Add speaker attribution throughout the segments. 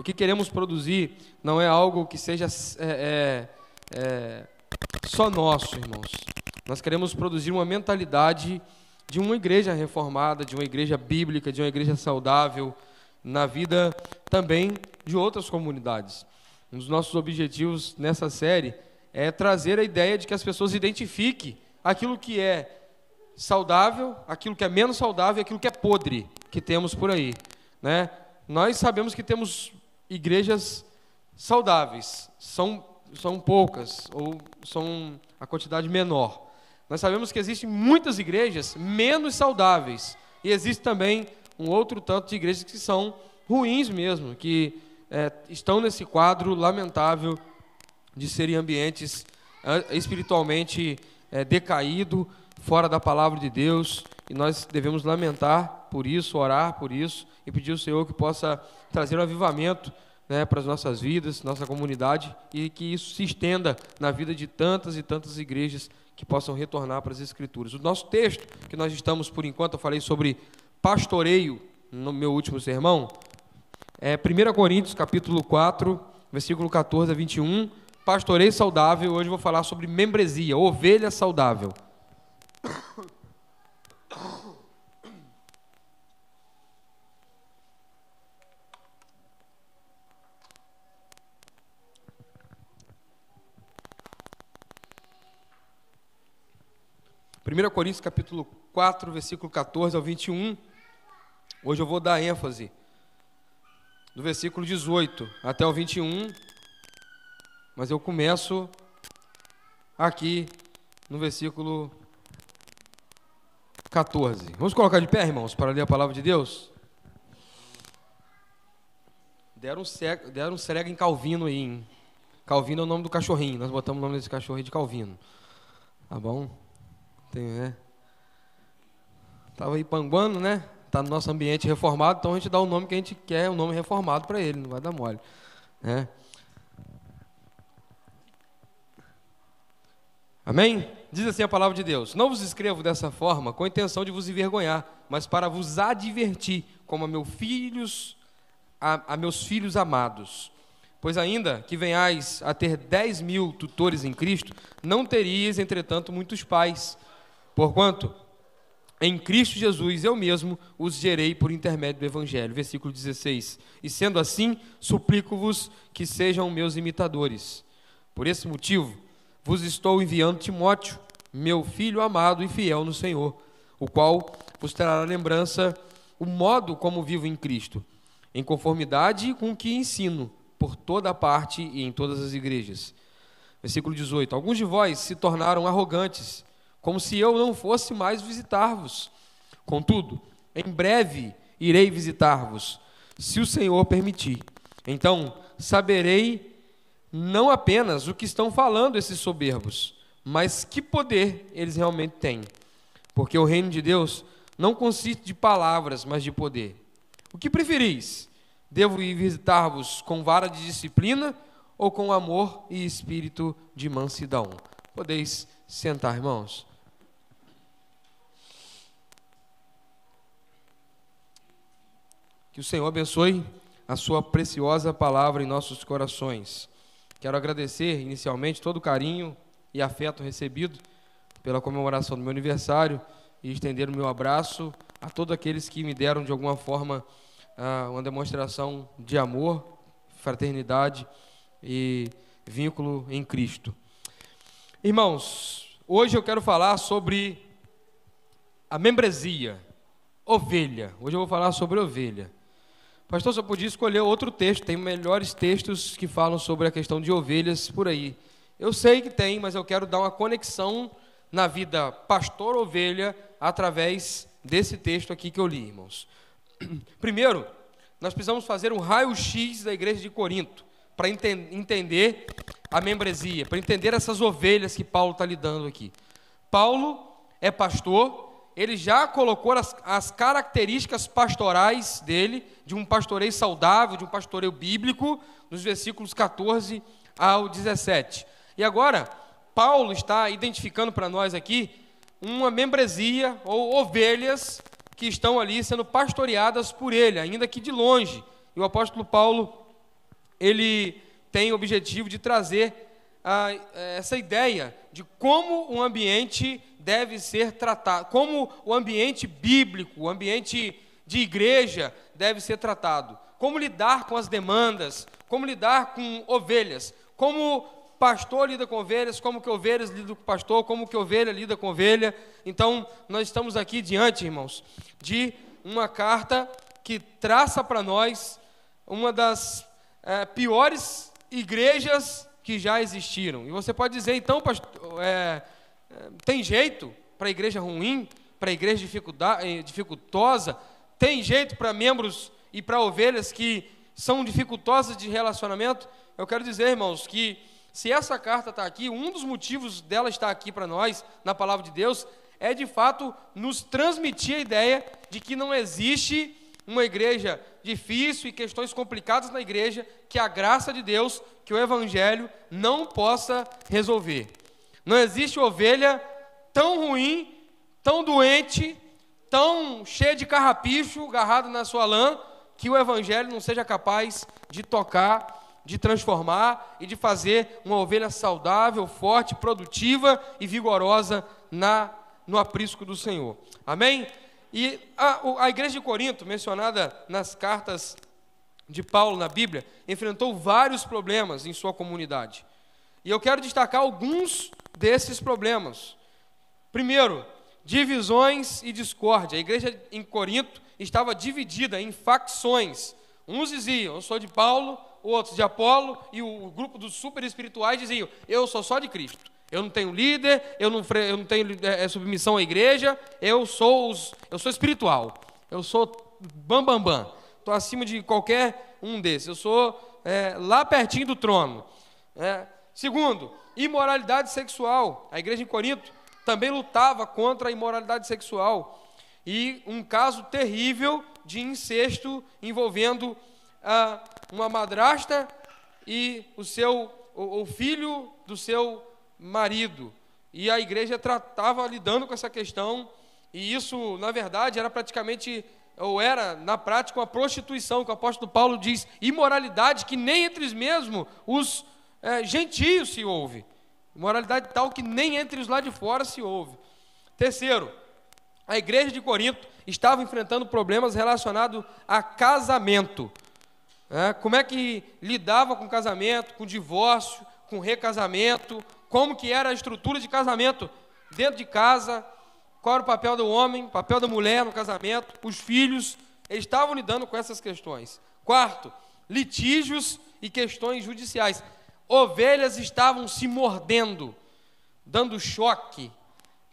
Speaker 1: O que queremos produzir não é algo que seja só nosso, irmãos. Nós queremos produzir uma mentalidade de uma igreja reformada, de uma igreja bíblica, de uma igreja saudável, na vida também de outras comunidades. Um dos nossos objetivos nessa série é trazer a ideia de que as pessoas identifiquem aquilo que é saudável, aquilo que é menos saudável e aquilo que é podre que temos por aí, né? Nós sabemos que temos igrejas saudáveis, são poucas, ou são a quantidade menor. Nós sabemos que existem muitas igrejas menos saudáveis, e existe também um outro tanto de igrejas que são ruins mesmo, que estão nesse quadro lamentável de serem ambientes espiritualmente decaídos, fora da palavra de Deus, e nós devemos lamentar por isso, orar por isso, e pedir ao Senhor que possa trazer um avivamento, né, para as nossas vidas, nossa comunidade, e que isso se estenda na vida de tantas e tantas igrejas que possam retornar para as Escrituras. O nosso texto, que nós estamos, por enquanto, eu falei sobre pastoreio no meu último sermão, é 1 Coríntios, capítulo 4, versículo 14 a 21, pastoreio saudável. Hoje eu vou falar sobre membresia, ovelha saudável. Primeira Coríntios, capítulo 4, versículo 14 ao 21. Hoje eu vou dar ênfase do versículo 18 até o 21, mas eu começo aqui no versículo 14. Vamos colocar de pé, irmãos, para ler a palavra de Deus? Deram um cego em Calvino aí, hein? Calvino é o nome do cachorrinho, nós botamos o nome desse cachorro aí de Calvino. Tá bom? Tem, né? Estava aí panguando, né? Está no nosso ambiente reformado, então a gente dá o nome que a gente quer, o nome reformado para ele, não vai dar mole, né? Amém? Diz assim a palavra de Deus: não vos escrevo dessa forma com a intenção de vos envergonhar, mas para vos advertir, como a meus filhos amados. Pois ainda que venhais a ter 10.000 tutores em Cristo, não teríeis, entretanto, muitos pais. Porquanto, em Cristo Jesus, eu mesmo os gerei por intermédio do Evangelho. Versículo 16. E sendo assim, suplico-vos que sejam meus imitadores. Por esse motivo, vos estou enviando Timóteo, meu filho amado e fiel no Senhor, o qual vos trará lembrança o modo como vivo em Cristo, em conformidade com o que ensino por toda parte e em todas as igrejas. Versículo 18. Alguns de vós se tornaram arrogantes, como se eu não fosse mais visitar-vos. Contudo, em breve irei visitar-vos, se o Senhor permitir. Então, saberei não apenas o que estão falando esses soberbos, mas que poder eles realmente têm. Porque o reino de Deus não consiste de palavras, mas de poder. O que preferis? Devo ir visitar-vos com vara de disciplina ou com amor e espírito de mansidão? Podeis sentar, irmãos. Que o Senhor abençoe a sua preciosa palavra em nossos corações. Quero agradecer inicialmente todo o carinho e afeto recebido pela comemoração do meu aniversário e estender o meu abraço a todos aqueles que me deram de alguma forma uma demonstração de amor, fraternidade e vínculo em Cristo. Irmãos, hoje eu quero falar sobre a membresia, ovelha. Hoje eu vou falar sobre ovelha. Pastor, só podia escolher outro texto, tem melhores textos que falam sobre a questão de ovelhas por aí. Eu sei que tem, mas eu quero dar uma conexão na vida pastor-ovelha através desse texto aqui que eu li, irmãos. Primeiro, nós precisamos fazer um raio-x da igreja de Corinto para entender a membresia, para entender essas ovelhas que Paulo está lidando aqui. Paulo é pastor, ele já colocou as características pastorais dele, de um pastoreio saudável, de um pastoreio bíblico, nos versículos 14 ao 17. E agora, Paulo está identificando para nós aqui uma membresia ou ovelhas que estão ali sendo pastoreadas por ele, ainda que de longe. E o apóstolo Paulo ele tem o objetivo de trazer essa ideia de como um ambiente deve ser tratado, como o ambiente bíblico, o ambiente de igreja deve ser tratado, como lidar com as demandas, como lidar com ovelhas, como pastor lida com ovelhas, como que ovelhas lidam com pastor, como que ovelha lida com ovelha. Então, nós estamos aqui diante, irmãos, de uma carta que traça para nós uma das piores igrejas que já existiram. E você pode dizer, então, pastor, tem jeito para a igreja ruim, para a igreja dificultosa? Tem jeito para membros e para ovelhas que são dificultosas de relacionamento? Eu quero dizer, irmãos, que se essa carta está aqui, um dos motivos dela estar aqui para nós, na palavra de Deus, é de fato nos transmitir a ideia de que não existe uma igreja difícil e questões complicadas na igreja que a graça de Deus, que o Evangelho não possa resolver. Não existe ovelha tão ruim, tão doente, tão cheia de carrapicho, agarrado na sua lã, que o Evangelho não seja capaz de tocar, de transformar e de fazer uma ovelha saudável, forte, produtiva e vigorosa no aprisco do Senhor. Amém? E a igreja de Corinto, mencionada nas cartas de Paulo na Bíblia, enfrentou vários problemas em sua comunidade. E eu quero destacar alguns desses problemas. Primeiro, divisões e discórdia. A igreja em Corinto estava dividida em facções. Uns diziam, eu sou de Paulo, outros de Apolo, e o grupo dos super espirituais diziam, eu sou só de Cristo. Eu não tenho líder, eu não tenho submissão à igreja, eu sou espiritual, eu sou bam. Estou acima de qualquer um desses, eu sou lá pertinho do trono. Segundo, imoralidade sexual. A igreja em Corinto também lutava contra a imoralidade sexual. E um caso terrível de incesto envolvendo uma madrasta e o filho do seu marido. E a igreja estava lidando com essa questão, e isso, na verdade, era praticamente, ou era, na prática, uma prostituição, que o apóstolo Paulo diz, imoralidade que nem entre mesmo os gentios se ouve. Imoralidade tal que nem entre os lá de fora se ouve. Terceiro, a igreja de Corinto estava enfrentando problemas relacionados a casamento. Como é que lidava com casamento, com divórcio, com recasamento, como que era a estrutura de casamento dentro de casa, qual era o papel do homem, o papel da mulher no casamento, os filhos, eles estavam lidando com essas questões. Quarto, litígios e questões judiciais. Ovelhas estavam se mordendo, dando choque,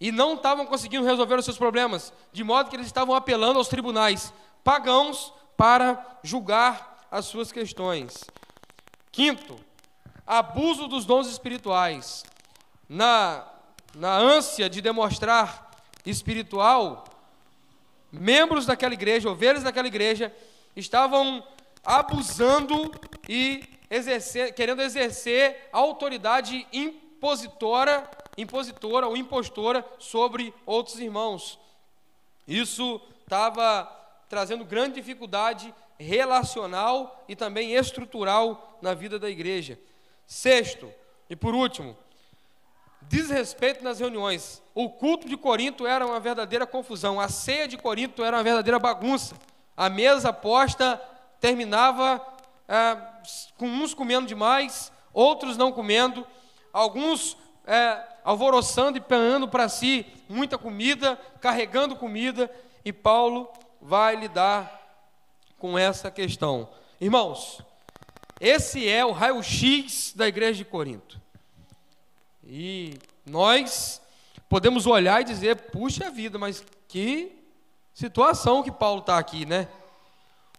Speaker 1: e não estavam conseguindo resolver os seus problemas, de modo que eles estavam apelando aos tribunais pagãos para julgar as suas questões. Quinto, abuso dos dons espirituais. Na ânsia de demonstrar espiritual, membros daquela igreja, ovelhas daquela igreja, estavam abusando e querendo exercer autoridade impositora ou impostora sobre outros irmãos. Isso estava trazendo grande dificuldade relacional e também estrutural na vida da igreja. Sexto, e por último, desrespeito nas reuniões. O culto de Corinto era uma verdadeira confusão, a ceia de Corinto era uma verdadeira bagunça. A mesa posta terminava com uns comendo demais, outros não comendo, alguns alvoroçando e pegando para si muita comida, carregando comida, e Paulo vai lidar com essa questão. Irmãos, esse é o raio-x da igreja de Corinto. E nós podemos olhar e dizer, puxa vida, mas que situação que Paulo está aqui, né?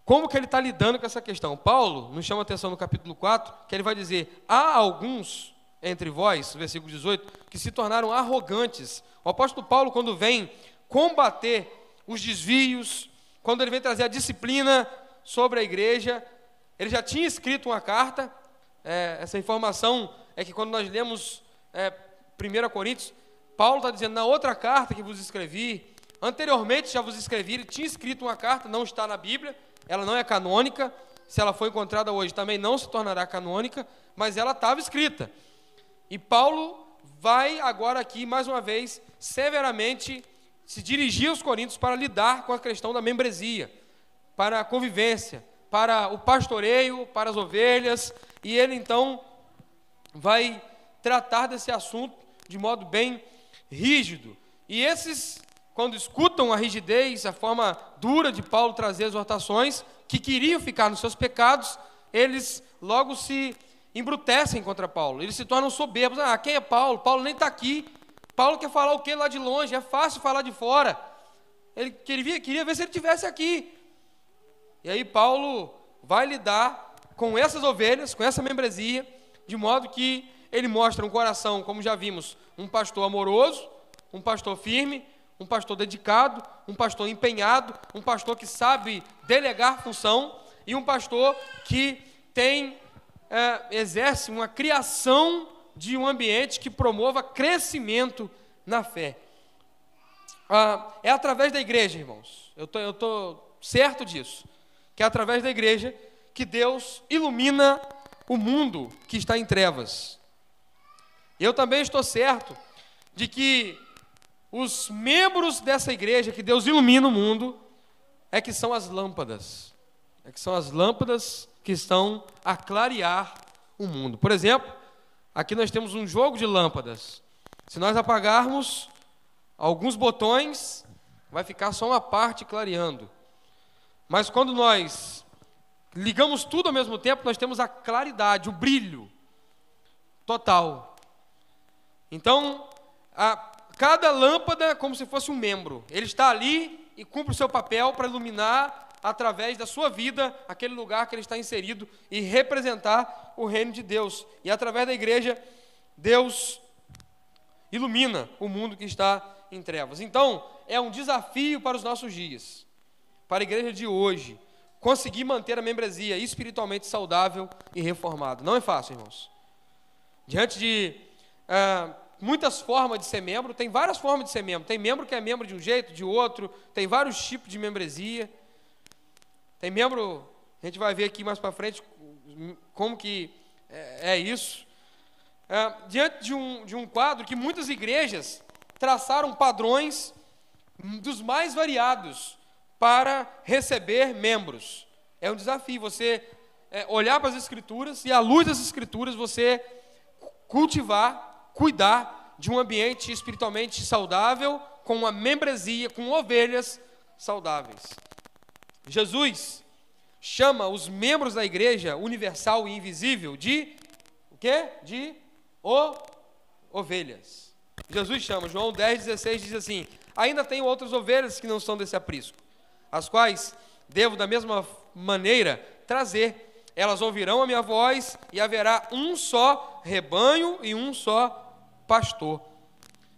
Speaker 1: Como que ele está lidando com essa questão? Paulo nos chama a atenção no capítulo 4, que ele vai dizer, há alguns entre vós, versículo 18, que se tornaram arrogantes. O apóstolo Paulo, quando vem combater os desvios, quando ele vem trazer a disciplina sobre a igreja, ele já tinha escrito uma carta. Essa informação é que quando nós lemos 1 Coríntios, Paulo está dizendo, na outra carta que vos escrevi, anteriormente já vos escrevi, ele tinha escrito uma carta, não está na Bíblia, ela não é canônica, se ela foi encontrada hoje, também não se tornará canônica, mas ela estava escrita. E Paulo vai agora aqui, mais uma vez, severamente se dirigir aos coríntios para lidar com a questão da membresia, para a convivência, para o pastoreio, para as ovelhas, e ele então vai tratar desse assunto de modo bem rígido. E esses, quando escutam a rigidez, a forma dura de Paulo trazer exortações, que queriam ficar nos seus pecados, eles logo se embrutecem contra Paulo, eles se tornam soberbos. Quem é Paulo? Paulo nem está aqui. Paulo quer falar o quê lá de longe? É fácil falar de fora. Ele queria ver se ele estivesse aqui. E aí Paulo vai lidar com essas ovelhas, com essa membresia, de modo que ele mostra um coração, como já vimos, um pastor amoroso, um pastor firme, um pastor dedicado, um pastor empenhado, um pastor que sabe delegar função e um pastor que exerce uma criação de um ambiente que promova crescimento na fé. É através da igreja, irmãos, eu estou certo disso, que é através da igreja que Deus ilumina o mundo que está em trevas. Eu também estou certo de que os membros dessa igreja que Deus ilumina o mundo que são as lâmpadas. Que são as lâmpadas que estão a clarear o mundo. Por exemplo, aqui nós temos um jogo de lâmpadas. Se nós apagarmos alguns botões, vai ficar só uma parte clareando. Mas quando nós ligamos tudo ao mesmo tempo, nós temos a claridade, o brilho total. Então, cada lâmpada é como se fosse um membro. Ele está ali e cumpre o seu papel para iluminar, através da sua vida, aquele lugar que ele está inserido e representar o reino de Deus. E através da igreja, Deus ilumina o mundo que está em trevas. Então, é um desafio para os nossos dias, para a igreja de hoje, conseguir manter a membresia espiritualmente saudável e reformada. Não é fácil, irmãos. Diante de muitas formas de ser membro, tem várias formas de ser membro. Tem membro que é membro de um jeito, de outro, tem vários tipos de membresia. Tem membro, a gente vai ver aqui mais para frente como que é isso. Diante de um quadro que muitas igrejas traçaram padrões dos mais variados para receber membros. É um desafio você olhar para as Escrituras e, à luz das Escrituras, você cultivar, cuidar de um ambiente espiritualmente saudável, com uma membresia, com ovelhas saudáveis. Jesus chama os membros da igreja universal e invisível de o quê? De ovelhas. Jesus chama, João 10,16 diz assim: ainda tenho outras ovelhas que não são desse aprisco, as quais devo da mesma maneira trazer. Elas ouvirão a minha voz e haverá um só rebanho e um só pastor.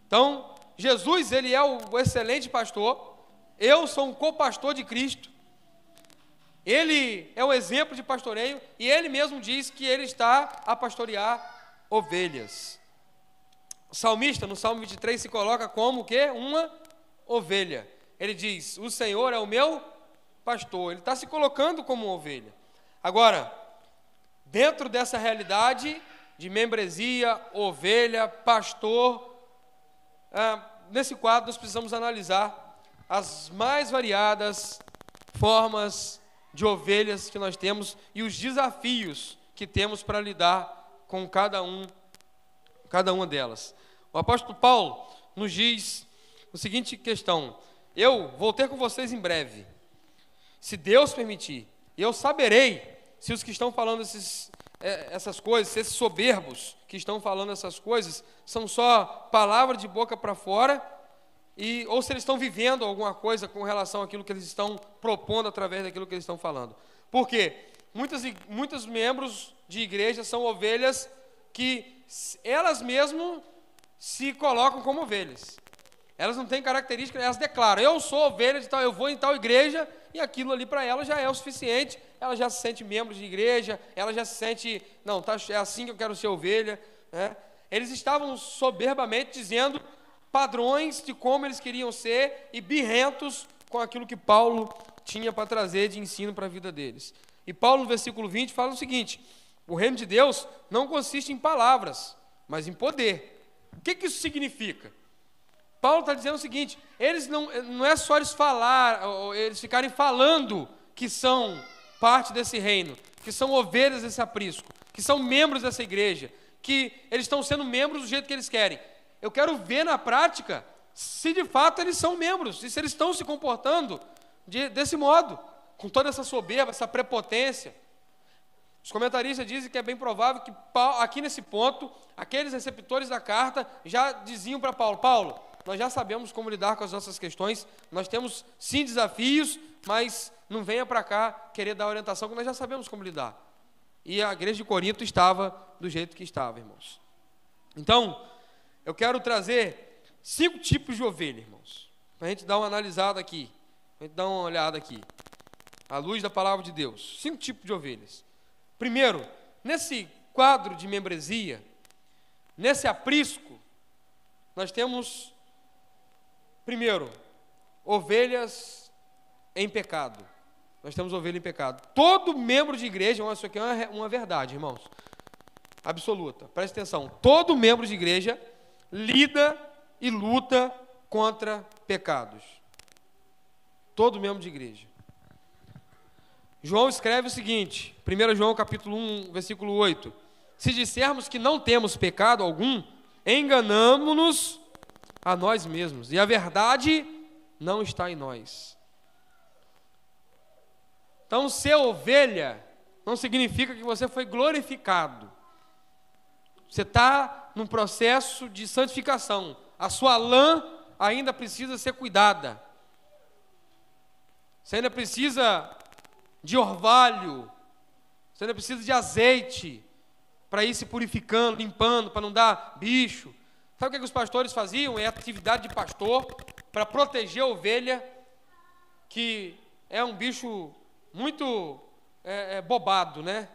Speaker 1: Então, Jesus, ele é o excelente pastor. Eu sou um co-pastor de Cristo. Ele é o exemplo de pastoreio e ele mesmo diz que ele está a pastorear ovelhas. O salmista, no Salmo 23, se coloca como o quê? Uma ovelha. Ele diz: o Senhor é o meu pastor. Ele está se colocando como uma ovelha. Agora, dentro dessa realidade de membresia, ovelha, pastor, nesse quadro nós precisamos analisar as mais variadas formas de ovelhas que nós temos e os desafios que temos para lidar com cada uma delas. O apóstolo Paulo nos diz a seguinte questão: eu vou ter com vocês em breve, se Deus permitir, e eu saberei se os que estão falando essas coisas, se esses soberbos que estão falando essas coisas, são só palavras de boca para fora, ou se eles estão vivendo alguma coisa com relação àquilo que eles estão propondo através daquilo que eles estão falando. Por quê? Muitos membros de igreja são ovelhas que elas mesmas se colocam como ovelhas. Elas não têm características, elas declaram: eu sou ovelha de tal, eu vou em tal igreja, e aquilo ali para ela já é o suficiente. Ela já se sente membro de igreja, ela já se sente, não, é assim que eu quero ser ovelha, né? Eles estavam soberbamente dizendo padrões de como eles queriam ser e birrentos com aquilo que Paulo tinha para trazer de ensino para a vida deles. E Paulo, no versículo 20, fala o seguinte: o reino de Deus não consiste em palavras, mas em poder. O que isso significa? Paulo está dizendo o seguinte: eles não é só eles ficarem falando que são parte desse reino, que são ovelhas desse aprisco, que são membros dessa igreja, que eles estão sendo membros do jeito que eles querem. Eu quero ver na prática se de fato eles são membros, e se eles estão se comportando desse modo, com toda essa soberba, essa prepotência. Os comentaristas dizem que é bem provável que aqui nesse ponto, aqueles receptores da carta já diziam para Paulo: Paulo, nós já sabemos como lidar com as nossas questões, nós temos sim desafios, mas não venha para cá querer dar orientação, que nós já sabemos como lidar. E a igreja de Corinto estava do jeito que estava, irmãos. Então, eu quero trazer 5 tipos de ovelha, irmãos, para a gente dar uma analisada aqui, para a gente dar uma olhada aqui, à luz da palavra de Deus. 5 tipos de ovelhas. Primeiro, nesse quadro de membresia, nesse aprisco, nós temos, primeiro, ovelhas em pecado. Nós temos ovelha em pecado. Todo membro de igreja, isso aqui é uma verdade, irmãos, absoluta, preste atenção, todo membro de igreja lida e luta contra pecados. Todo membro de igreja. João escreve o seguinte, 1 João capítulo 1, versículo 8: se dissermos que não temos pecado algum, enganamo-nos a nós mesmos, e a verdade não está em nós. Então, ser ovelha não significa que você foi glorificado. Você está num processo de santificação. A sua lã ainda precisa ser cuidada. Você ainda precisa de orvalho. Você ainda precisa de azeite para ir se purificando, limpando, para não dar bicho. Sabe o que os pastores faziam? É a atividade de pastor para proteger a ovelha, que é um bicho muito bobado, né?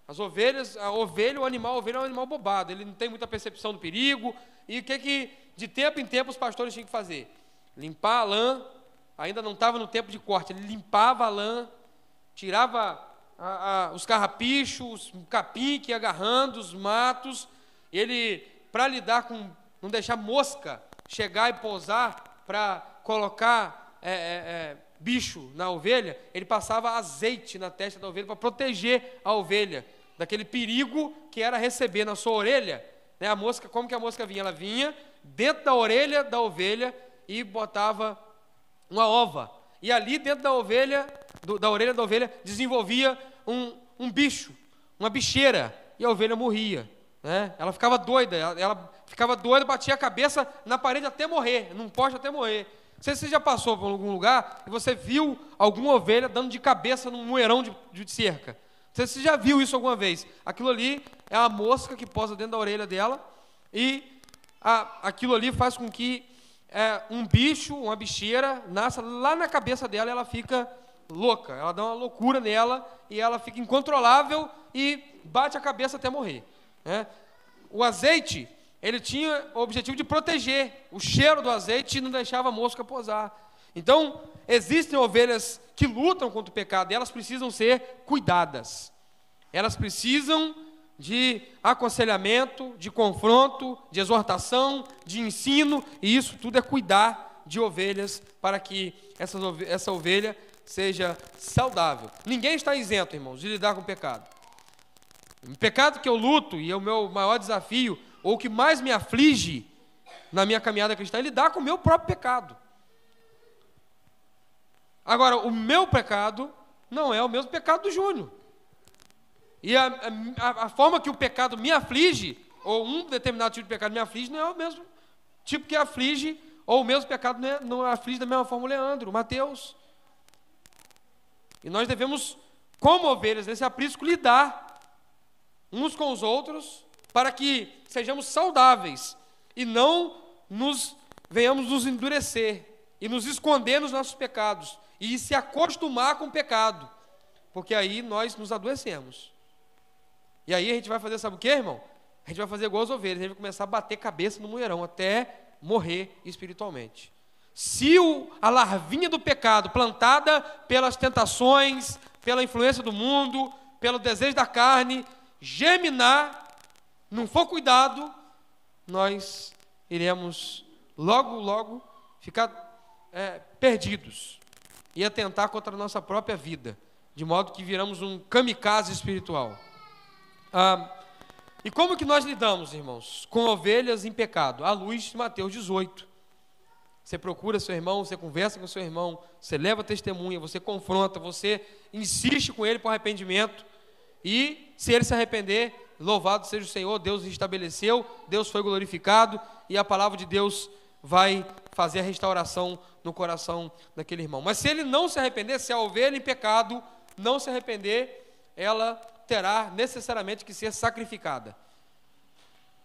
Speaker 1: As ovelhas, a ovelha é um animal bobado, ele não tem muita percepção do perigo. E o que de tempo em tempo os pastores tinham que fazer? Limpar a lã. Ainda não estava no tempo de corte, ele limpava a lã, tirava os carrapichos, o capim que ia agarrando, os matos. Ele, para lidar com, não deixar mosca chegar e pousar, para colocar bicho na ovelha, ele passava azeite na testa da ovelha para proteger a ovelha daquele perigo que era receber na sua orelha, né, a mosca. Como que a mosca vinha? Ela vinha dentro da orelha da ovelha e botava uma ova. E ali dentro da orelha da ovelha desenvolvia um bicho, uma bicheira, e a ovelha morria, né? Ela ficava doida, batia a cabeça na parede até morrer, num poste até morrer. Não sei se você já passou por algum lugar e você viu alguma ovelha dando de cabeça num moeirão de cerca. Não sei se você já viu isso alguma vez. Aquilo ali é a mosca que posa dentro da orelha dela, e aquilo ali faz com que um bicho, uma bicheira, nasça lá na cabeça dela, e ela fica louca, ela dá uma loucura nela, e ela fica incontrolável e bate a cabeça até morrer, né? O azeite, ele tinha o objetivo de proteger. O cheiro do azeite não deixava a mosca posar. Então, existem ovelhas que lutam contra o pecado, e elas precisam ser cuidadas. Elas precisam de aconselhamento, de confronto, de exortação, de ensino, e isso tudo é cuidar de ovelhas para que essa ovelha seja saudável. Ninguém está isento, irmãos, de lidar com o pecado. O pecado que eu luto, e é o meu maior desafio, ou o que mais me aflige na minha caminhada cristã, é lidar com o meu próprio pecado. Agora, o meu pecado não é o mesmo pecado do Júnior. E a forma que o pecado me aflige, ou um determinado tipo de pecado me aflige, não é o mesmo tipo que aflige, ou o mesmo pecado não aflige da mesma forma o Leandro, o Mateus. E nós devemos, como ovelhas nesse aprisco, lidar uns com os outros, para que sejamos saudáveis e não venhamos nos endurecer e nos esconder nos nossos pecados e se acostumar com o pecado, porque aí nós nos adoecemos. E aí a gente vai fazer, sabe o que, irmão? A gente vai fazer igual as ovelhas, a gente vai começar a bater cabeça no moeirão até morrer espiritualmente. Se a larvinha do pecado, plantada pelas tentações, pela influência do mundo, pelo desejo da carne, germinar, não for cuidado, nós iremos logo ficar perdidos e atentar contra a nossa própria vida, de modo que viramos um kamikaze espiritual. E como que nós lidamos, irmãos, com ovelhas em pecado? À luz de Mateus 18. Você procura seu irmão, você conversa com seu irmão, você leva testemunha, você confronta, você insiste com ele para o arrependimento, e se ele se arrepender, louvado seja o Senhor, Deus estabeleceu, Deus foi glorificado, e a palavra de Deus vai fazer a restauração no coração daquele irmão. Mas se ele não se arrepender, se a ovelha em pecado não se arrepender, ela terá necessariamente que ser sacrificada.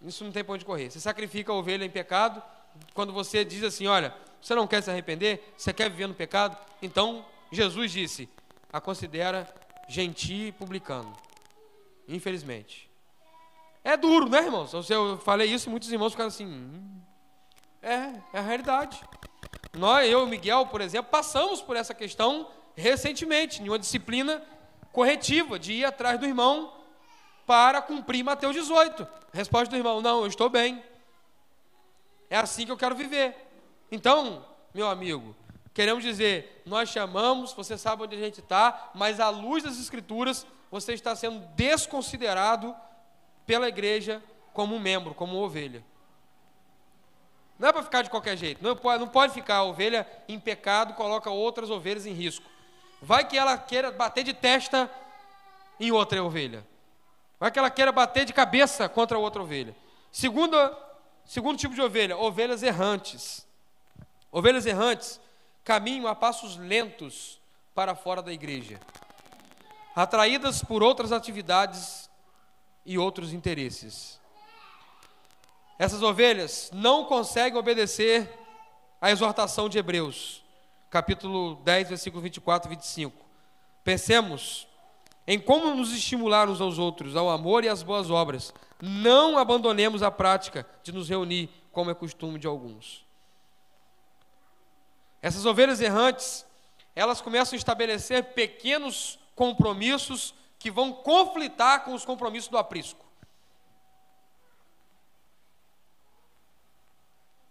Speaker 1: Isso não tem para onde correr. Você sacrifica a ovelha em pecado, quando você diz assim, olha, você não quer se arrepender, você quer viver no pecado, então Jesus disse, a considera gentil e publicano. Infelizmente. É duro, né, irmãos? Eu falei isso e muitos irmãos ficaram assim, é a realidade. Eu e o Miguel, por exemplo, passamos por essa questão recentemente, em uma disciplina corretiva, de ir atrás do irmão para cumprir Mateus 18. Resposta do irmão, não, eu estou bem. É assim que eu quero viver. Então, meu amigo, queremos dizer, nós chamamos, você sabe onde a gente está, mas à luz das Escrituras, você está sendo desconsiderado pela igreja como um membro, como uma ovelha. Não é para ficar de qualquer jeito, não pode ficar a ovelha em pecado, coloca outras ovelhas em risco. Vai que ela queira bater de testa em outra ovelha. Vai que ela queira bater de cabeça contra outra ovelha. Segundo tipo de ovelha, ovelhas errantes. Ovelhas errantes caminham a passos lentos para fora da igreja, atraídas por outras atividades e outros interesses. Essas ovelhas não conseguem obedecer à exortação de Hebreus, capítulo 10, versículo 24 e 25. Pensemos em como nos estimular uns aos outros, ao amor e às boas obras. Não abandonemos a prática de nos reunir, como é costume de alguns. Essas ovelhas errantes, elas começam a estabelecer pequenos compromissos que vão conflitar com os compromissos do aprisco.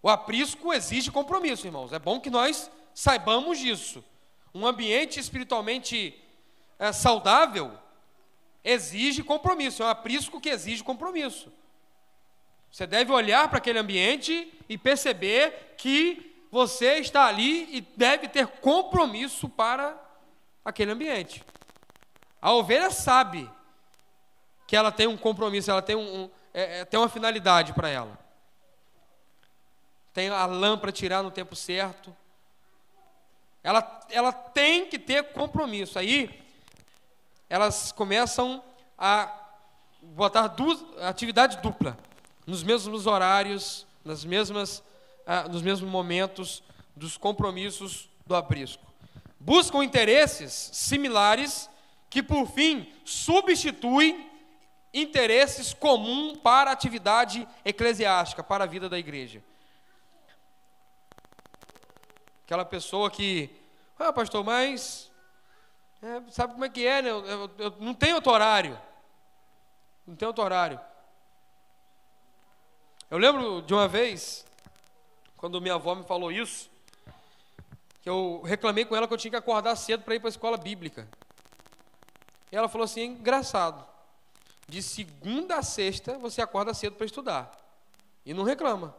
Speaker 1: O aprisco exige compromisso, irmãos. É bom que nós saibamos disso. Um ambiente espiritualmente saudável exige compromisso. É um aprisco que exige compromisso. Você deve olhar para aquele ambiente e perceber que você está ali e deve ter compromisso para aquele ambiente. A ovelha sabe que ela tem um compromisso, ela tem uma finalidade para ela. Tem a lã para tirar no tempo certo. Ela tem que ter compromisso. Aí, elas começam a botar atividade dupla, nos mesmos horários, nos mesmos momentos dos compromissos do aprisco. Buscam interesses similares que, por fim, substituem interesses comuns para a atividade eclesiástica, para a vida da igreja. Aquela pessoa que, pastor, mas sabe como é que é, né? Eu não tenho outro horário. Não tenho outro horário. Eu lembro de uma vez, quando minha avó me falou isso, que eu reclamei com ela que eu tinha que acordar cedo para ir para a escola bíblica. E ela falou assim, engraçado, de segunda a sexta você acorda cedo para estudar. E não reclama.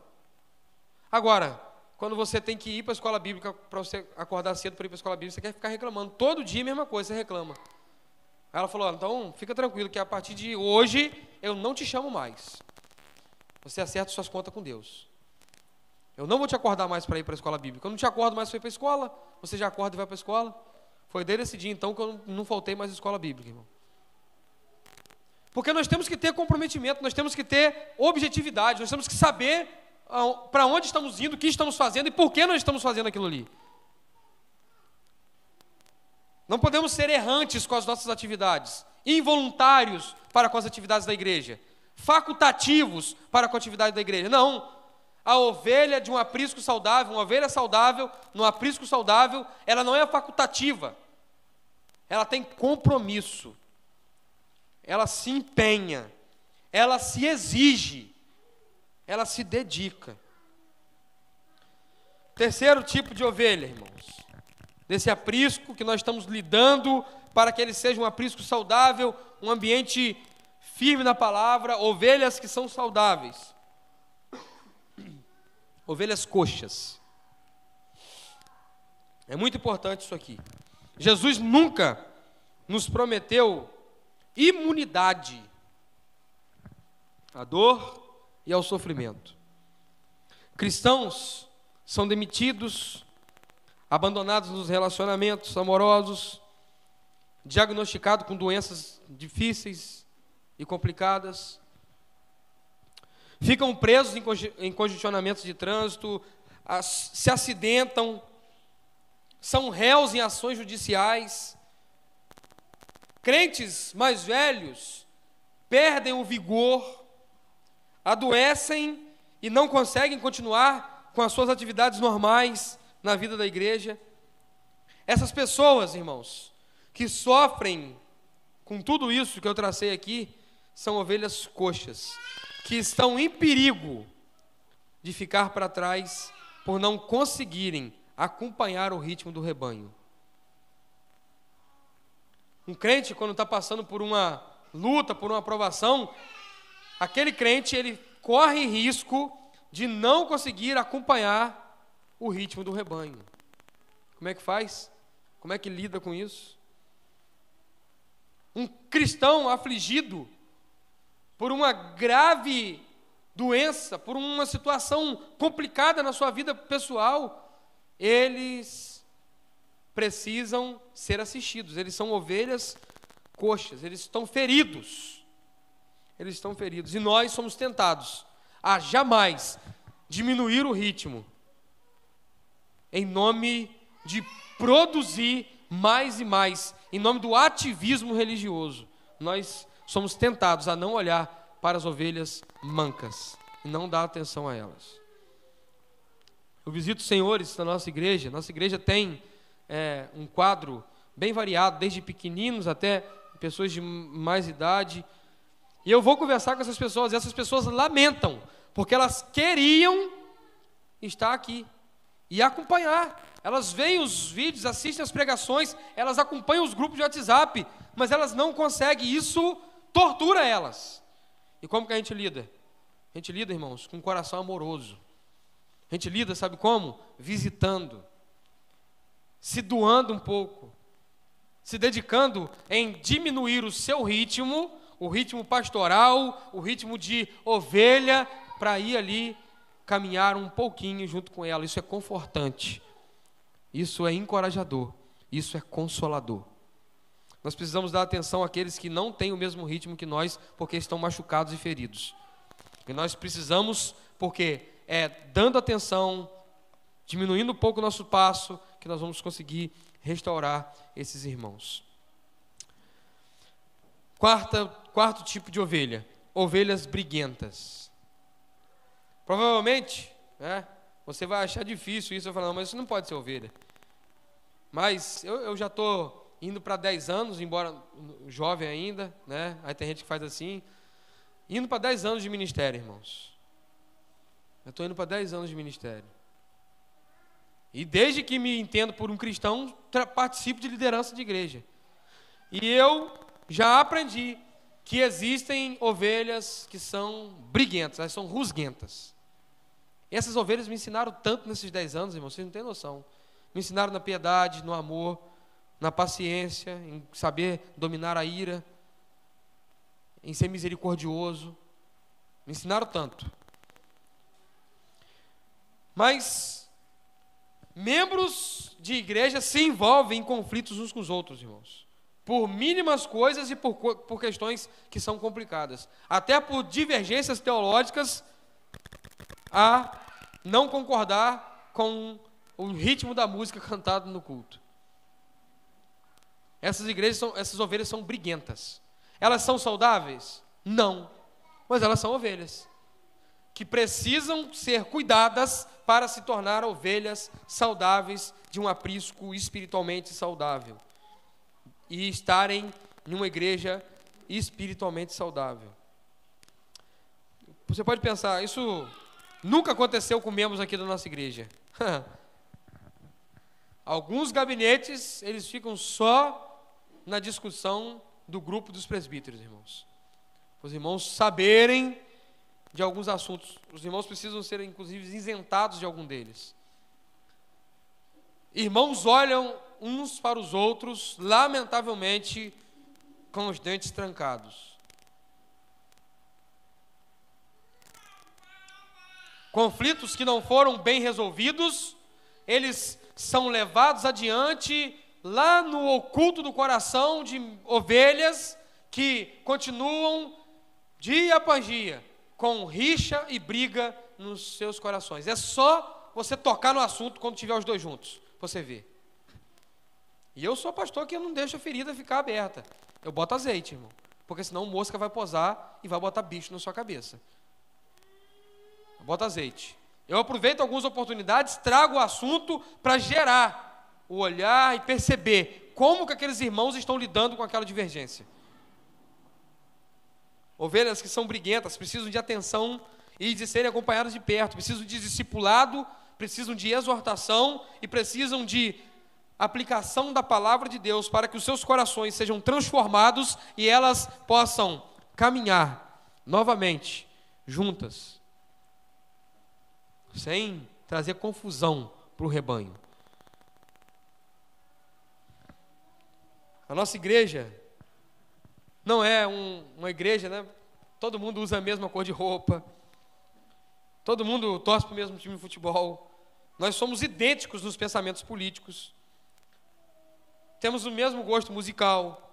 Speaker 1: Agora, quando você tem que ir para a escola bíblica, para você acordar cedo para ir para a escola bíblica, você quer ficar reclamando. Todo dia a mesma coisa, você reclama. Aí ela falou, então fica tranquilo que a partir de hoje eu não te chamo mais. Você acerta suas contas com Deus. Eu não vou te acordar mais para ir para a escola bíblica. Eu não te acordo mais para ir para a escola. Você já acorda e vai para a escola. Foi desde esse dia então que eu não faltei mais à escola bíblica, irmão. Porque nós temos que ter comprometimento, nós temos que ter objetividade, nós temos que saber para onde estamos indo, o que estamos fazendo e por que nós estamos fazendo aquilo ali. Não podemos ser errantes com as nossas atividades, involuntários para com as atividades da igreja, facultativos para com a atividade da igreja. Não. A ovelha de um aprisco saudável, uma ovelha saudável, num aprisco saudável, ela não é facultativa. ela tem compromisso, ela se empenha, ela se exige, ela se dedica. Terceiro tipo de ovelha, irmãos, desse aprisco que nós estamos lidando para que ele seja um aprisco saudável, um ambiente firme na palavra, ovelhas que são saudáveis. Ovelhas coxas. É muito importante isso aqui. Jesus nunca nos prometeu imunidade à dor e ao sofrimento. Cristãos são demitidos, abandonados nos relacionamentos amorosos, diagnosticados com doenças difíceis e complicadas, ficam presos em congestionamentos de trânsito, se acidentam, são réus em ações judiciais. Crentes mais velhos perdem o vigor, adoecem e não conseguem continuar com as suas atividades normais na vida da igreja. Essas pessoas, irmãos, que sofrem com tudo isso que eu tracei aqui, são ovelhas coxas, que estão em perigo de ficar para trás por não conseguirem acompanhar o ritmo do rebanho. Um crente, quando está passando por uma luta, por uma provação, aquele crente, ele corre risco de não conseguir acompanhar o ritmo do rebanho. Como é que faz? Como é que lida com isso? Um cristão afligido por uma grave doença, por uma situação complicada na sua vida pessoal, eles precisam ser assistidos. Eles são ovelhas coxas, eles estão feridos. Eles estão feridos. E nós somos tentados a jamais diminuir o ritmo, em nome de produzir mais e mais, em nome do ativismo religioso. Nós somos tentados a não olhar para as ovelhas mancas e não dar atenção a elas. Eu visito senhores na nossa igreja tem um quadro bem variado, desde pequeninos até pessoas de mais idade, e eu vou conversar com essas pessoas, e essas pessoas lamentam, porque elas queriam estar aqui e acompanhar. Elas veem os vídeos, assistem as pregações, elas acompanham os grupos de WhatsApp, mas elas não conseguem, isso tortura elas. E como que a gente lida? A gente lida, irmãos, com um coração amoroso. A gente lida, sabe como? Visitando, se doando um pouco, se dedicando em diminuir o seu ritmo, o ritmo pastoral, o ritmo de ovelha, para ir ali caminhar um pouquinho junto com ela. Isso é confortante, isso é encorajador, isso é consolador. Nós precisamos dar atenção àqueles que não têm o mesmo ritmo que nós, porque estão machucados e feridos. E nós precisamos, porque dando atenção, diminuindo um pouco o nosso passo, que nós vamos conseguir restaurar esses irmãos. Quarto tipo de ovelha, ovelhas briguentas. Provavelmente, você vai achar difícil isso, eu falar, não, mas isso não pode ser ovelha. Mas eu já estou indo para 10 anos, embora jovem ainda, aí tem gente que faz assim, indo para 10 anos de ministério, irmãos. Eu estou indo para 10 anos de ministério. E desde que me entendo por um cristão, participo de liderança de igreja. E eu já aprendi que existem ovelhas que são briguentas, elas são rusguentas. E essas ovelhas me ensinaram tanto nesses 10 anos, irmãos, vocês não têm noção. Me ensinaram na piedade, no amor, na paciência, em saber dominar a ira, em ser misericordioso. Me ensinaram tanto. Mas membros de igreja se envolvem em conflitos uns com os outros, irmãos. Por mínimas coisas e por questões que são complicadas. Até por divergências teológicas, a não concordar com o ritmo da música cantada no culto. Essas ovelhas são briguentas. Elas são saudáveis? Não. Mas elas são ovelhas que precisam ser cuidadas para se tornar ovelhas saudáveis de um aprisco espiritualmente saudável. e estarem em uma igreja espiritualmente saudável. Você pode pensar, isso nunca aconteceu com membros aqui da nossa igreja. Alguns gabinetes, eles ficam só na discussão do grupo dos presbíteros, irmãos. Os irmãos saberem de alguns assuntos. Os irmãos precisam ser, inclusive, isentados de algum deles. Irmãos olham uns para os outros, lamentavelmente, com os dentes trancados. Conflitos que não foram bem resolvidos, eles são levados adiante lá no oculto do coração de ovelhas que continuam dia após dia com rixa e briga nos seus corações. É só você tocar no assunto quando tiver os dois juntos, você vê. E eu sou pastor que eu não deixo a ferida ficar aberta. Eu boto azeite, irmão, porque senão mosca vai posar e vai botar bicho na sua cabeça. Eu boto azeite. Eu aproveito algumas oportunidades, trago o assunto para gerar o olhar e perceber como que aqueles irmãos estão lidando com aquela divergência. Ovelhas que são briguentas precisam de atenção e de serem acompanhadas de perto, precisam de discipulado, precisam de exortação e precisam de aplicação da palavra de Deus para que os seus corações sejam transformados e elas possam caminhar novamente, juntas, sem trazer confusão para o rebanho. A nossa igreja não é uma igreja, né? Todo mundo usa a mesma cor de roupa, todo mundo torce para o mesmo time de futebol, nós somos idênticos nos pensamentos políticos, temos o mesmo gosto musical,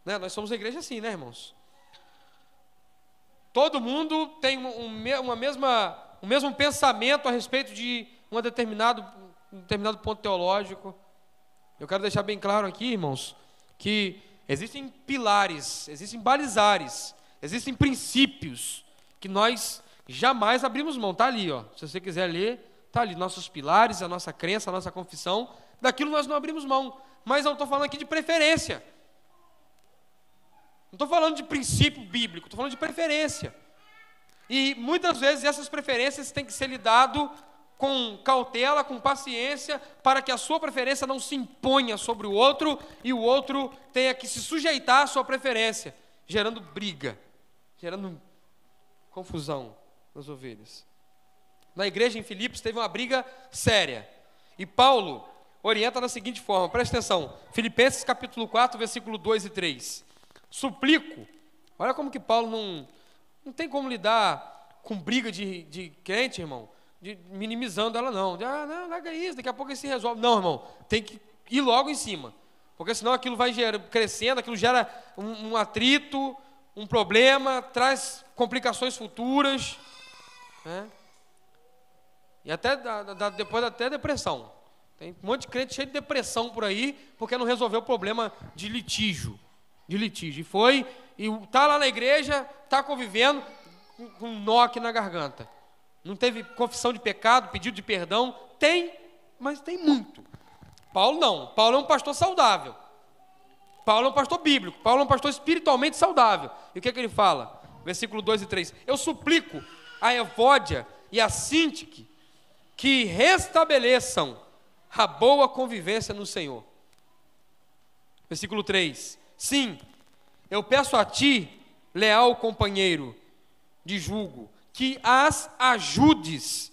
Speaker 1: né? Nós somos a igreja assim, né, irmãos? Todo mundo tem o mesmo pensamento a respeito de um determinado ponto teológico. Eu quero deixar bem claro aqui, irmãos, que existem pilares, existem balizares, existem princípios que nós jamais abrimos mão. Está ali, ó. Se você quiser ler, está ali. Nossos pilares, a nossa crença, a nossa confissão, daquilo nós não abrimos mão. Mas eu estou falando aqui de preferência. Não estou falando de princípio bíblico, estou falando de preferência. E muitas vezes essas preferências têm que ser lidado com cautela, com paciência, para que a sua preferência não se imponha sobre o outro e o outro tenha que se sujeitar à sua preferência, gerando briga, gerando confusão nas ovelhas. Na igreja em Filipos teve uma briga séria. E Paulo orienta da seguinte forma, presta atenção, Filipenses capítulo 4, versículo 2 e 3. Suplico, olha como que Paulo não tem como lidar com briga de crente, irmão, minimizando ela não. Não, larga isso, daqui a pouco isso se resolve. Não, irmão, tem que ir logo em cima, porque senão aquilo vai crescendo, aquilo gera um atrito, um problema, traz complicações futuras, né? E até depois até depressão. Tem um monte de crente cheio de depressão por aí, porque não resolveu o problema de litígio. E foi, e está lá na igreja, está convivendo com um nó aqui na garganta. Não teve confissão de pecado, pedido de perdão? Tem, mas tem muito. Paulo não. Paulo é um pastor saudável. Paulo é um pastor bíblico. Paulo é um pastor espiritualmente saudável. E o que é que ele fala? Versículo 2 e 3. Eu suplico a Evódia e a Sintique que restabeleçam a boa convivência no Senhor. Versículo 3. Sim, eu peço a ti, leal companheiro de julgo, que as ajudes,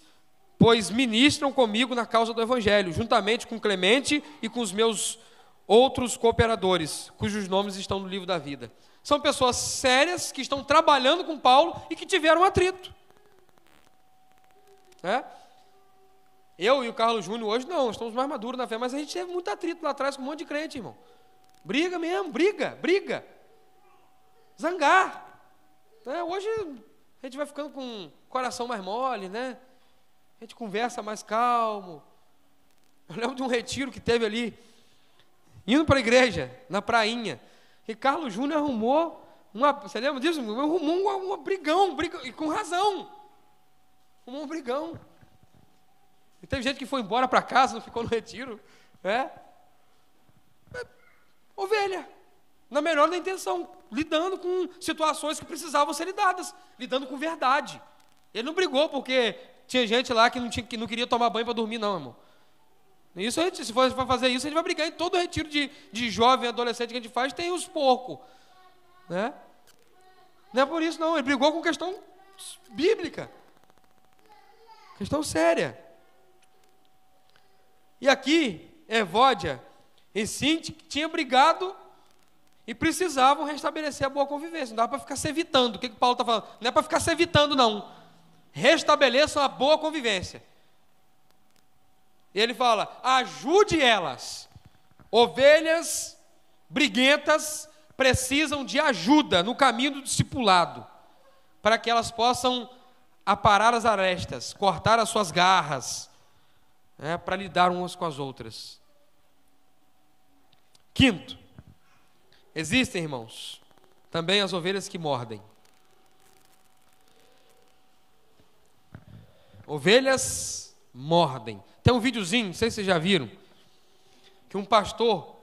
Speaker 1: pois ministram comigo na causa do Evangelho, juntamente com Clemente e com os meus outros cooperadores, cujos nomes estão no livro da vida. São pessoas sérias que estão trabalhando com Paulo e que tiveram atrito. Eu e o Carlos Júnior hoje não, estamos mais maduros na fé, mas a gente teve muito atrito lá atrás com um monte de crente, irmão. Briga mesmo, briga. Zangar. Hoje a gente vai ficando com o coração mais mole, né? A gente conversa mais calmo. Eu lembro de um retiro que teve ali, indo para a igreja, na prainha. E Carlos Júnior arrumou você lembra disso? Arrumou um brigão, e com razão. Arrumou um brigão. E teve gente que foi embora para casa, não ficou no retiro. ovelha, na melhor da intenção, lidando com situações que precisavam ser lidadas, lidando com verdade. Ele não brigou porque tinha gente lá que não queria tomar banho para dormir, não, irmão. Isso, se for para fazer isso, a gente vai brigar. Em todo retiro de jovem, adolescente que a gente faz, tem os porcos, né? Não é por isso, não. Ele brigou com questão bíblica, questão séria. E aqui, Evódia e Sinti tinham brigado e precisavam restabelecer a boa convivência. Não dá para ficar se evitando. O que Paulo está falando? Não é para ficar se evitando, não. Restabeleçam a boa convivência. E ele fala, ajude elas. Ovelhas briguentas precisam de ajuda no caminho do discipulado, para que elas possam aparar as arestas, cortar as suas garras, para lidar umas com as outras. Quinto, existem, irmãos, também as ovelhas que mordem. Ovelhas mordem. Tem um videozinho, não sei se vocês já viram, que um pastor,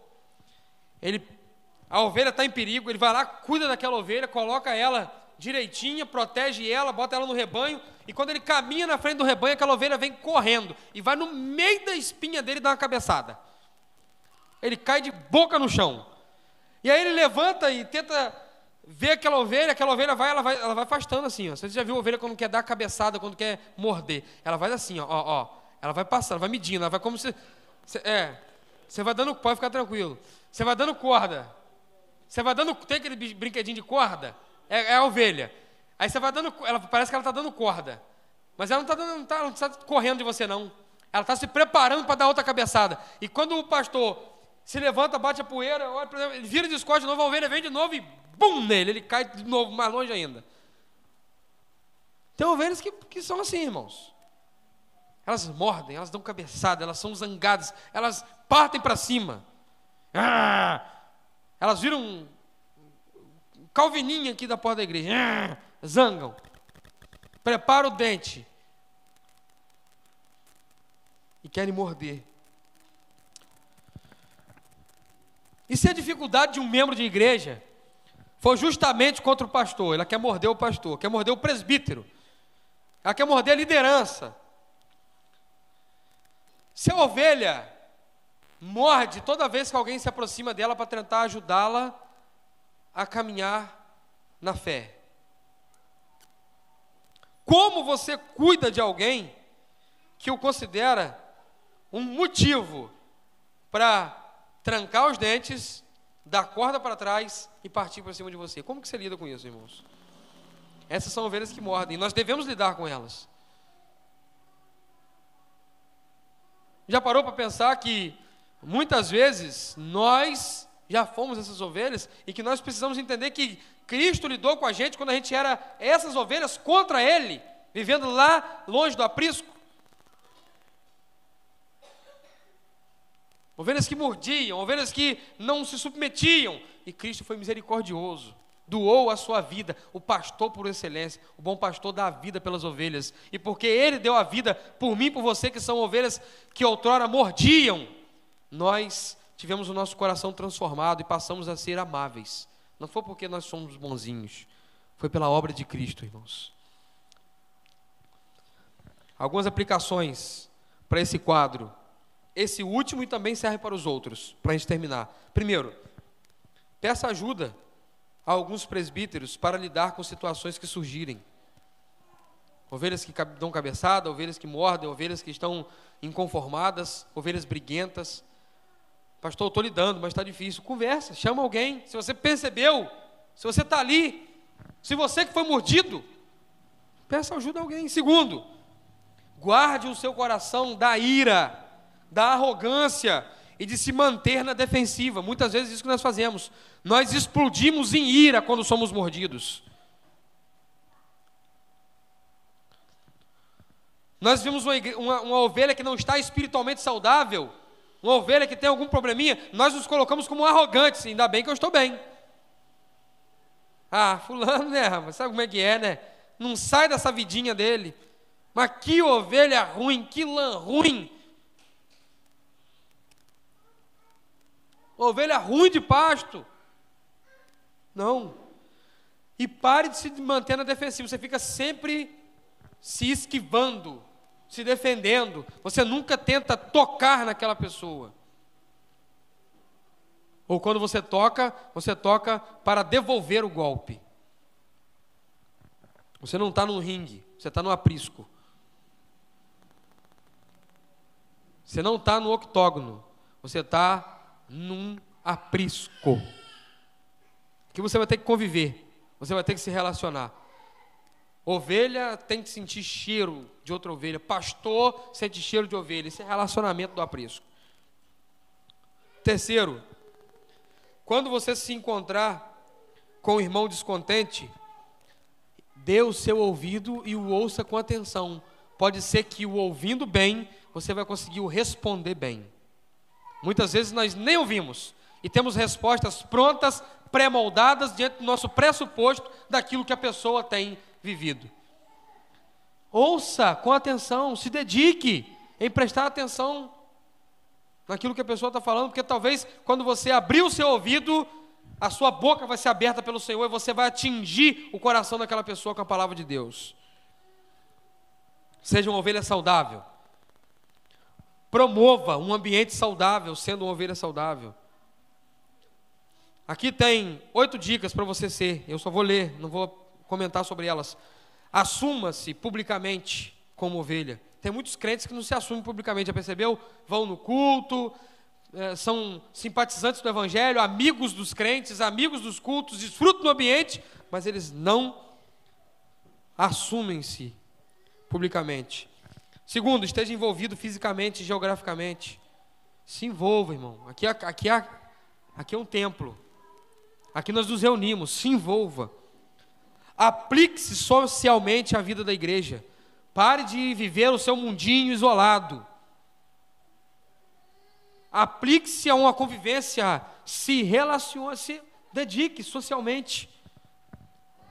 Speaker 1: a ovelha está em perigo, ele vai lá, cuida daquela ovelha, coloca ela direitinha, protege ela, bota ela no rebanho, e quando ele caminha na frente do rebanho, aquela ovelha vem correndo, e vai no meio da espinha dele dar uma cabeçada. Ele cai de boca no chão. E aí ele levanta e tenta ver aquela ovelha vai, ela vai afastando assim, ó. Você já viu a ovelha quando quer dar a cabeçada, quando quer morder? Ela vai assim, ó. Ela vai passando, vai medindo, ela vai como se... Você vai dando, pode ficar tranquilo. Você vai dando corda. Você vai dando, tem aquele brinquedinho de corda? É a ovelha. Aí você vai dando, parece que ela está dando corda. Mas ela não está correndo de você, não. Ela está se preparando para dar outra cabeçada. E quando o pastor se levanta, bate a poeira, olha, por exemplo, ele vira de costas de novo, a ovelha vem de novo e bum nele, ele cai de novo, mais longe ainda. Tem ovelhas que são assim, irmãos. Elas mordem, elas dão cabeçada, elas são zangadas, elas partem para cima. Elas viram um calvininho aqui da porta da igreja. Zangam. Prepara o dente. E querem morder. E se a dificuldade de um membro de igreja for justamente contra o pastor, ela quer morder o pastor, quer morder o presbítero, ela quer morder a liderança. Se a ovelha morde toda vez que alguém se aproxima dela para tentar ajudá-la a caminhar na fé, como você cuida de alguém que o considera um motivo para trancar os dentes, dar corda para trás e partir para cima de você? Como que você lida com isso, irmãos? Essas são ovelhas que mordem, nós devemos lidar com elas. Já parou para pensar que muitas vezes nós já fomos essas ovelhas e que nós precisamos entender que Cristo lidou com a gente quando a gente era essas ovelhas contra Ele, vivendo lá longe do aprisco? Ovelhas que mordiam, ovelhas que não se submetiam, e Cristo foi misericordioso, doou a sua vida, o pastor por excelência, o bom pastor dá a vida pelas ovelhas, e porque Ele deu a vida por mim e por você, que são ovelhas que outrora mordiam, nós tivemos o nosso coração transformado e passamos a ser amáveis. Não foi porque nós somos bonzinhos, foi pela obra de Cristo, irmãos. Algumas aplicações para esse quadro. Esse último e também serve para os outros, para a gente terminar. Primeiro, peça ajuda a alguns presbíteros para lidar com situações que surgirem. Ovelhas que dão cabeçada, ovelhas que mordem, ovelhas que estão inconformadas, ovelhas briguentas. Pastor, eu estou lidando, mas está difícil. Conversa, chama alguém. Se você percebeu, se você está ali, se você que foi mordido, peça ajuda a alguém. Segundo, guarde o seu coração da ira, da arrogância e de se manter na defensiva. Muitas vezes isso que nós fazemos. Nós explodimos em ira quando somos mordidos. Nós vimos uma ovelha que não está espiritualmente saudável, uma ovelha que tem algum probleminha, nós nos colocamos como arrogantes. Ainda bem que eu estou bem. Fulano, né, sabe como é que é, né? Não sai dessa vidinha dele. Mas que ovelha ruim, que lã ruim. ovelha ruim de pasto. Não. E pare de se manter na defensiva. Você fica sempre se esquivando, se defendendo. Você nunca tenta tocar naquela pessoa. Ou quando você toca para devolver o golpe. Você não está no ringue, você está no aprisco. Você não está no octógono, você está num aprisco. Que você vai ter que conviver, você vai ter que se relacionar. Ovelha tem que sentir cheiro de outra ovelha, pastor sente cheiro de ovelha. Esse é relacionamento do aprisco. Terceiro, quando você se encontrar com o irmão descontente, dê o seu ouvido e o ouça com atenção. Pode ser que o ouvindo bem, você vai conseguir o responder bem. Muitas vezes nós nem ouvimos e temos respostas prontas, pré-moldadas, diante do nosso pressuposto daquilo que a pessoa tem vivido. Ouça com atenção, se dedique em prestar atenção naquilo que a pessoa está falando, porque talvez quando você abrir o seu ouvido, a sua boca vai ser aberta pelo Senhor e você vai atingir o coração daquela pessoa com a palavra de Deus. Seja uma ovelha saudável. Promova um ambiente saudável, sendo uma ovelha saudável. Aqui tem 8 dicas para você ser. Eu só vou ler, não vou comentar sobre elas. Assuma-se publicamente como ovelha. Tem muitos crentes que não se assumem publicamente, já percebeu? Vão no culto, são simpatizantes do evangelho, amigos dos crentes, amigos dos cultos, desfrutam do ambiente, mas eles não assumem-se publicamente. Segundo, esteja envolvido fisicamente e geograficamente. Se envolva, irmão. Aqui é um templo. Aqui nós nos reunimos. Se envolva. Aplique-se socialmente à vida da igreja. Pare de viver o seu mundinho isolado. Aplique-se a uma convivência. Se relacione, se dedique socialmente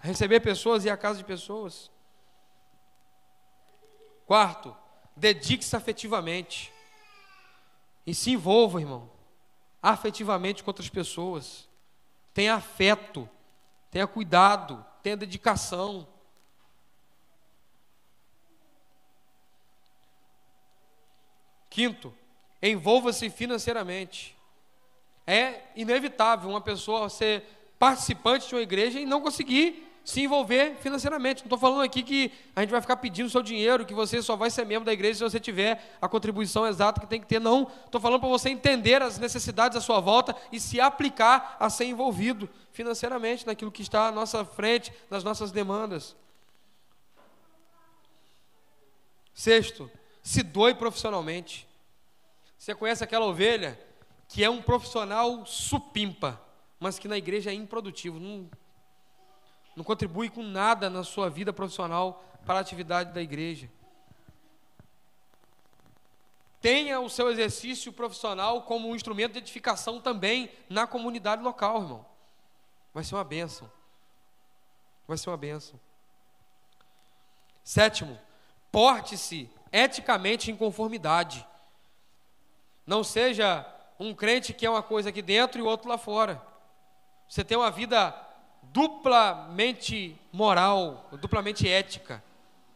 Speaker 1: a receber pessoas e a casa de pessoas. Quarto, dedique-se afetivamente. E se envolva, irmão, afetivamente com outras pessoas. Tenha afeto, tenha cuidado, tenha dedicação. Quinto, envolva-se financeiramente. É inevitável uma pessoa ser participante de uma igreja e não conseguir se envolver financeiramente. Não estou falando aqui que a gente vai ficar pedindo seu dinheiro, que você só vai ser membro da igreja se você tiver a contribuição exata que tem que ter. Não, estou falando para você entender as necessidades à sua volta e se aplicar a ser envolvido financeiramente naquilo que está à nossa frente, nas nossas demandas. Sexto, se doe profissionalmente. Você conhece aquela ovelha que é um profissional supimpa, mas que na igreja é improdutivo, não contribui com nada na sua vida profissional para a atividade da igreja. Tenha o seu exercício profissional como um instrumento de edificação também na comunidade local, irmão. Vai ser uma bênção. Vai ser uma bênção. Sétimo, porte-se eticamente em conformidade. Não seja um crente que é uma coisa aqui dentro e o outro lá fora. Você tem uma vida duplamente moral, duplamente ética.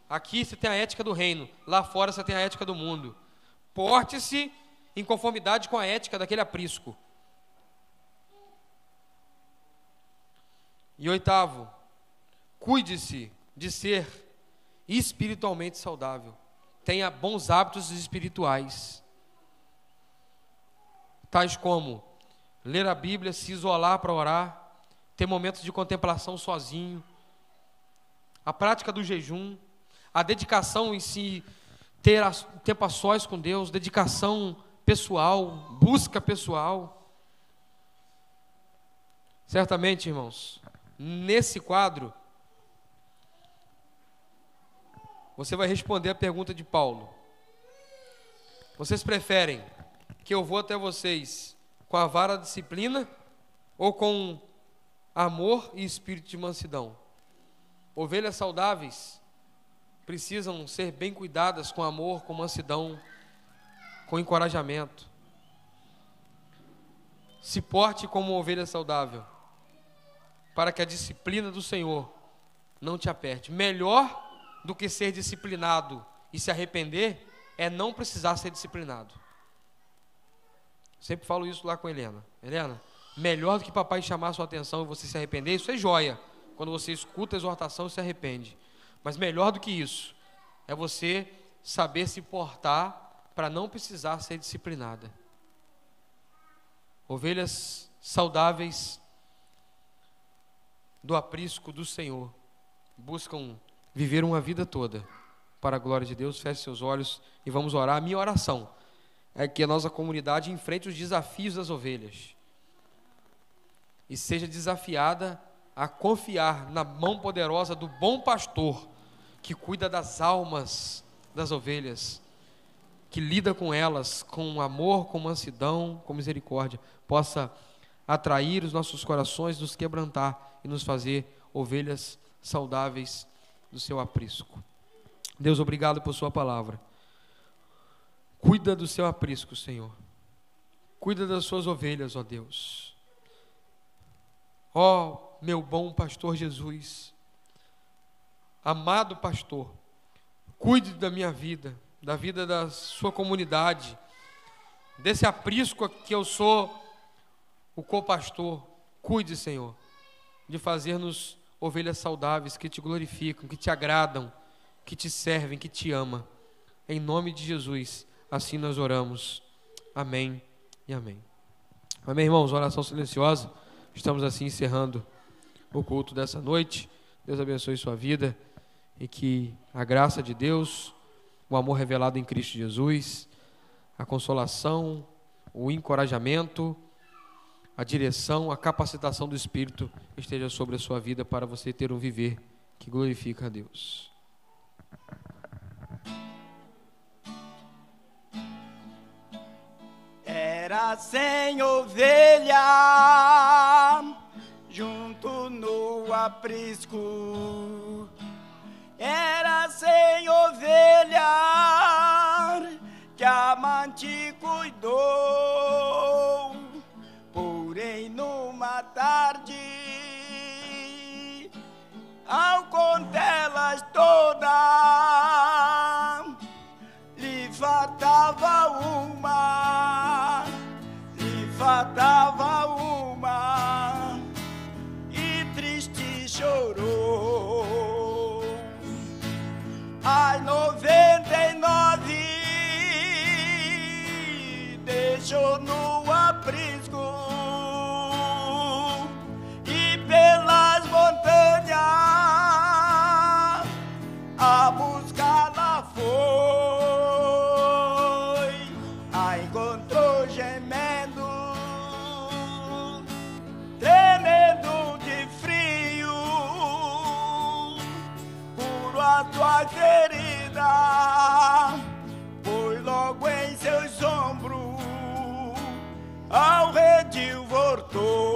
Speaker 1: Aqui você tem a ética do reino, lá fora você tem a ética do mundo. Porte-se em conformidade com a ética daquele aprisco. E oitavo, cuide-se de ser espiritualmente saudável. Tenha bons hábitos espirituais, tais como ler a Bíblia, se isolar para orar, ter momentos de contemplação sozinho, a prática do jejum, a dedicação em si, ter tempo a sós com Deus, dedicação pessoal, busca pessoal. Certamente, irmãos, nesse quadro, você vai responder a pergunta de Paulo. Vocês preferem que eu vou até vocês com a vara da disciplina ou com amor e espírito de mansidão? Ovelhas saudáveis precisam ser bem cuidadas com amor, com mansidão, com encorajamento. Se porte como uma ovelha saudável, para que a disciplina do Senhor não te aperte. Melhor do que ser disciplinado e se arrepender é não precisar ser disciplinado. Sempre falo isso lá com a Helena. Helena, melhor do que papai chamar a sua atenção e você se arrepender, isso é joia. Quando você escuta a exortação e se arrepende. Mas melhor do que isso é você saber se portar para não precisar ser disciplinada. Ovelhas saudáveis do aprisco do Senhor buscam viver uma vida toda para a glória de Deus. Feche seus olhos e vamos orar. A minha oração é que a nossa comunidade enfrente os desafios das ovelhas e seja desafiada a confiar na mão poderosa do bom pastor que cuida das almas das ovelhas, que lida com elas com amor, com mansidão, com misericórdia, possa atrair os nossos corações, nos quebrantar e nos fazer ovelhas saudáveis do seu aprisco. Deus, obrigado por sua palavra. Cuida do seu aprisco, Senhor. Cuida das suas ovelhas, ó Deus. Ó meu bom pastor Jesus, amado pastor, cuide da minha vida, da vida da sua comunidade, desse aprisco que eu sou o co-pastor. Cuide, Senhor, de fazer-nos ovelhas saudáveis, que te glorificam, que te agradam, que te servem, que te amam. Em nome de Jesus, assim nós oramos. Amém e amém. Amém, irmãos? Oração silenciosa. Estamos assim encerrando o culto dessa noite. Deus abençoe sua vida e que a graça de Deus, o amor revelado em Cristo Jesus, a consolação, o encorajamento, a direção, a capacitação do Espírito esteja sobre a sua vida para você ter um viver que glorifica a Deus.
Speaker 2: Era sem ovelha, junto no aprisco. Era sem ovelha, que a mãe te cuidou. Porém, numa tarde, ao contê-las todas, lhe faltava uma, e triste chorou. As 99 deixou no aprisco e pelas montanhas a buscá-la foi. A encontrou gemendo, tremendo de frio, por a tua ferida, foi logo em seus ombros, ao redil voltou.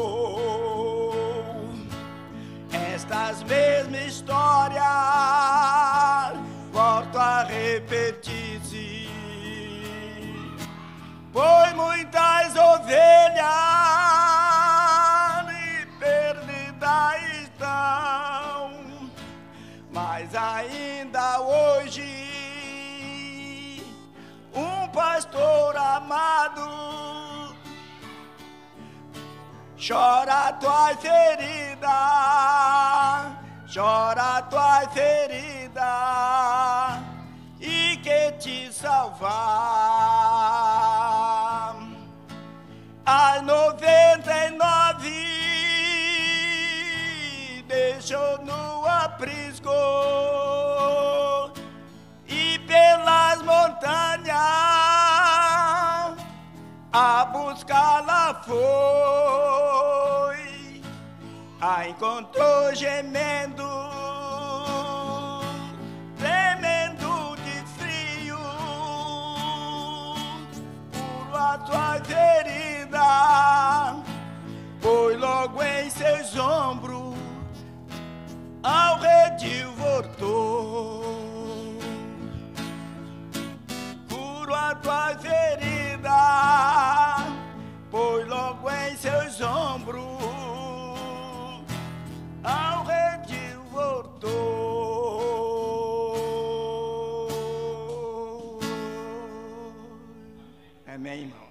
Speaker 2: Estas mesmas histórias volto a repetir-se, pois muitas ovelhas perdidas estão, mas ainda hoje um pastor amado chora a tua ferida, chora a tua ferida, e que te salvar. As 99 deixou no aprisco e pelas montanhas a buscá-la foi. A encontrou gemendo, tremendo de frio, por a tua ferida, foi logo em seus ombros, ao redil voltou. Curo a tua ferida, foi logo em seus Amém, irmão.